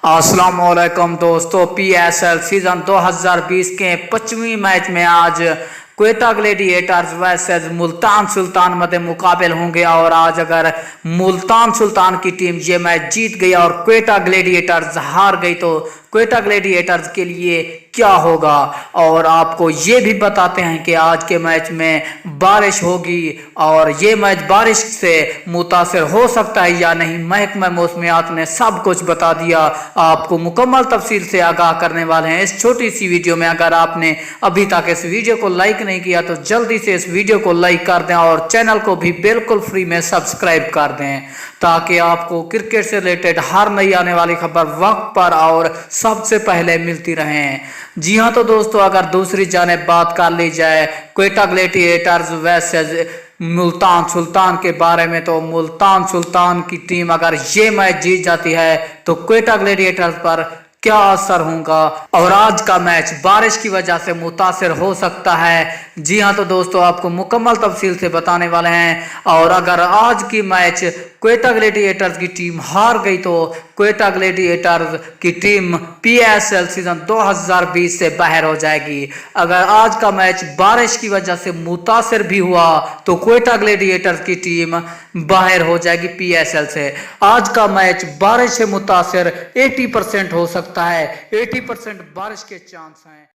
अस्सलाम वालेकुम दोस्तों, PSL सीजन 2020 के 25वें मैच में आज क्वेटा ग्लेडिएटर्स वर्सेस मुल्तान सुल्तान मध्ये मुकाबले होंगे। और आज अगर मुल्तान सुल्तान की टीम ये मैच जीत गई और क्वेटा ग्लेडिएटर्स हार गई तो क्वेटा ग्लेडिएटर्स के लिए क्या होगा। और आपको ये भी बताते हैं कि आज के मैच में बारिश होगी और ये मैच बारिश से मुतासिर हो सकता है या नहीं। महकमा मौसमियात ने सब कुछ बता दिया, आपको मुकम्मल तफसील से आगाह करने वाले हैं इस छोटी सी वीडियो में। अगर आपने अभी तक इस वीडियो को लाइक नहीं किया तो जल्दी से इस वीडियो को लाइक कर दें और चैनल को भी बिल्कुल फ्री में सब्सक्राइब कर दें ताकि आपको क्रिकेट से रिलेटेड हर नई आने वाली खबर वक्त पर और सबसे पहले मिलती रहें। जी हाँ तो दोस्तों, अगर दूसरी जानिब बात कर ली जाए क्वेटा ग्लेडिएटर्स वर्सेस मुल्तान सुल्तान के बारे में, तो मुल्तान सुल्तान की टीम अगर ये मैच जीत जाती है तो क्वेटा ग्लेडिएटर्स पर क्या असर होगा और आज का मैच बारिश की वजह से मुतासिर हो सकता है। जी हाँ तो दोस्तों, आपको मुकम्मल तफसील से बताने वाले हैं। और अगर आज की मैच क्वेटा ग्लेडिएटर्स की टीम हार गई तो क्वेटा ग्लेडिएटर्स की टीम PSL सीजन 2020 से बाहर हो जाएगी। अगर आज का मैच बारिश की वजह से मुतासिर भी हुआ तो क्वेटा ग्लेडिएटर्स की टीम बाहर हो जाएगी PSL से। आज का मैच बारिश से मुतासिर 80% हो सकता है, 80% बारिश के चांस हैं।